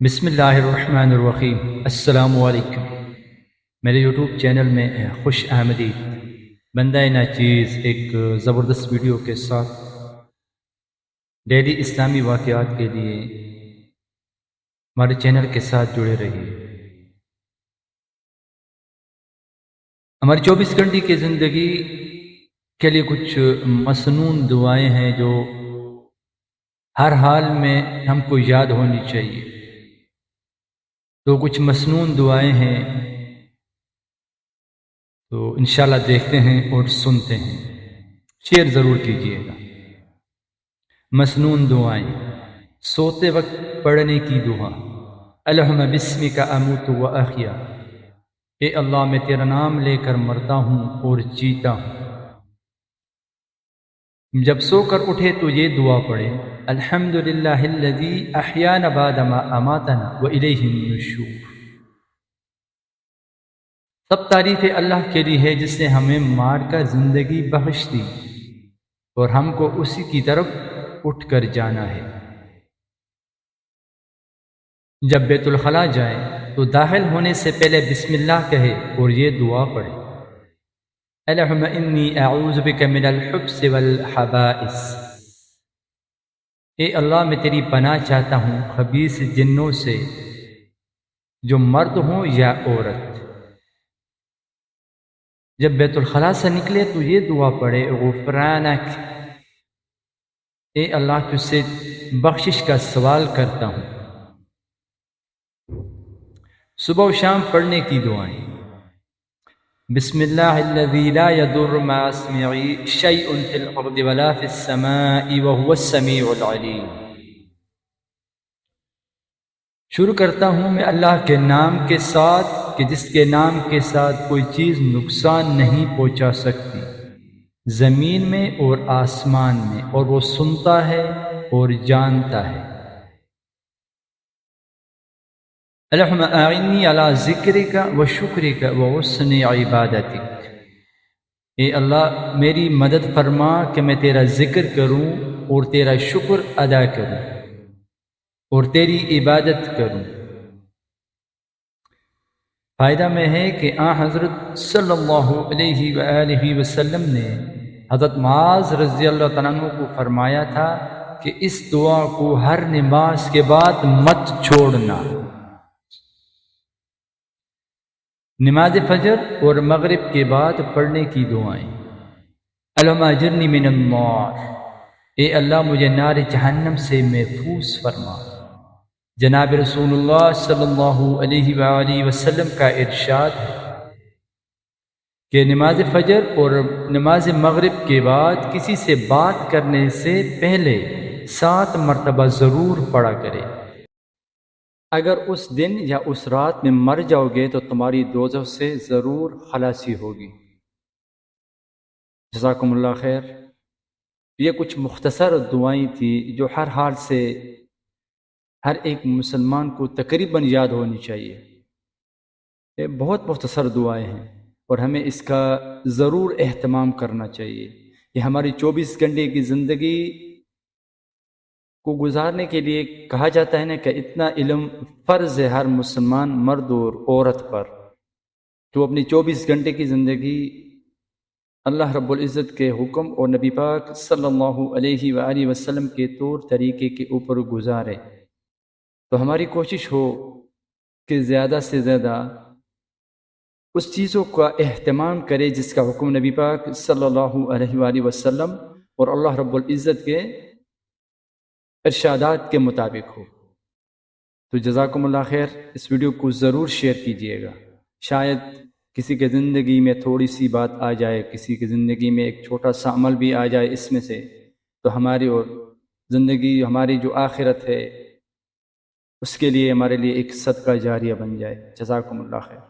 بسم اللہ الرحمن الرحیم۔ السلام علیکم۔ میرے یوٹیوب چینل میں خوش آمدید۔ بندہ ناچیز ایک زبردست ویڈیو کے ساتھ ڈیلی اسلامی واقعات کے لیے ہمارے چینل کے ساتھ جڑے رہیے۔ ہماری 24 گھنٹے کی زندگی کے لیے کچھ مسنون دعائیں ہیں جو ہر حال میں ہم کو یاد ہونی چاہیے۔ تو کچھ مسنون دعائیں ہیں، تو انشاءاللہ دیکھتے ہیں اور سنتے ہیں، شیئر ضرور کیجیے گا۔ مسنون دعائیں، سوتے وقت پڑھنے کی دعا۔ اللہم بسمک اموت و احیا، اے اللہ میں تیرا نام لے کر مرتا ہوں اور جیتا ہوں۔ جب سو کر اٹھے تو یہ دعا پڑھے، الحمدللہ الذی احیانا بعد ما اماتنا والیہ النشور۔ سب تعریف اللہ کے لیے ہے جس نے ہمیں مار کر زندگی بخش دی اور ہم کو اسی کی طرف اٹھ کر جانا ہے۔ جب بیت الخلاء جائے تو داخل ہونے سے پہلے بسم اللہ کہے اور یہ دعا پڑھے، اللہم انی اعوذ بک من الحبس والحبائس، اے اللہ میں تیری پناہ چاہتا ہوں خبیث جنوں سے، جو مرد ہوں یا عورت۔ جب بیت الخلاء سے نکلے تو یہ دعا پڑھے، غفرانک، اے اللہ تجھ سے بخشش کا سوال کرتا ہوں۔ صبح و شام پڑھنے کی دعائیں، بسم اللہ الذی لا یضر مع اسمہ شیء فی الارض ولا فی السماء وهو السمیع العلیم۔ شروع کرتا ہوں میں اللہ کے نام کے ساتھ کہ جس کے نام کے ساتھ کوئی چیز نقصان نہیں پہنچا سکتی، زمین میں اور آسمان میں، اور وہ سنتا ہے اور جانتا ہے۔ اللہم اعنی علی ذکرک و شکرک و حسن عبادتک، اے اللہ میری مدد فرما کہ میں تیرا ذکر کروں اور تیرا شکر ادا کروں اور تیری عبادت کروں۔ فائدہ میں ہے کہ حضرت صلی اللہ علیہ وآلہ وسلم نے حضرت معاذ رضی اللہ تعالیٰ عنہ کو فرمایا تھا کہ اس دعا کو ہر نماز کے بعد مت چھوڑنا۔ نماز فجر اور مغرب کے بعد پڑھنے کی دعائیں، اللہم اجرنی من النار، اے اللہ مجھے نار جہنم سے محفوظ فرما۔ جناب رسول اللہ صلی اللہ علیہ وآلہ وسلم کا ارشاد ہے کہ نماز فجر اور نماز مغرب کے بعد کسی سے بات کرنے سے پہلے 7 مرتبہ ضرور پڑھا کرے۔ اگر اس دن یا اس رات میں مر جاؤ گے تو تمہاری دوزخ سے ضرور خلاصی ہوگی۔ جزاکم اللہ خیر۔ یہ کچھ مختصر دعائیں تھیں جو ہر حال سے ہر ایک مسلمان کو تقریباً یاد ہونی چاہیے۔ یہ بہت مختصر دعائیں ہیں اور ہمیں اس کا ضرور اہتمام کرنا چاہیے۔ یہ ہماری 24 گھنٹے کی زندگی کو گزارنے کے لیے کہا جاتا ہے نا کہ اتنا علم فرض ہے ہر مسلمان مرد اور عورت پر، تو اپنی 24 گھنٹے کی زندگی اللہ رب العزت کے حکم اور نبی پاک صلی اللہ علیہ وآلہ وسلم کے طور طریقے کے اوپر گزارے۔ تو ہماری کوشش ہو کہ زیادہ سے زیادہ اس چیزوں کا اہتمام کرے جس کا حکم نبی پاک صلی اللہ علیہ وآلہ وسلم اور اللہ رب العزت کے ارشادات کے مطابق ہو۔ تو جزاکم اللہ خیر۔ اس ویڈیو کو ضرور شیئر کیجیے گا، شاید کسی کے زندگی میں تھوڑی سی بات آ جائے، کسی کی زندگی میں ایک چھوٹا سا عمل بھی آ جائے اس میں سے، تو ہماری اور زندگی، ہماری جو آخرت ہے اس کے لیے ہمارے لیے ایک صدقہ جاریہ بن جائے۔ جزاکم اللہ خیر۔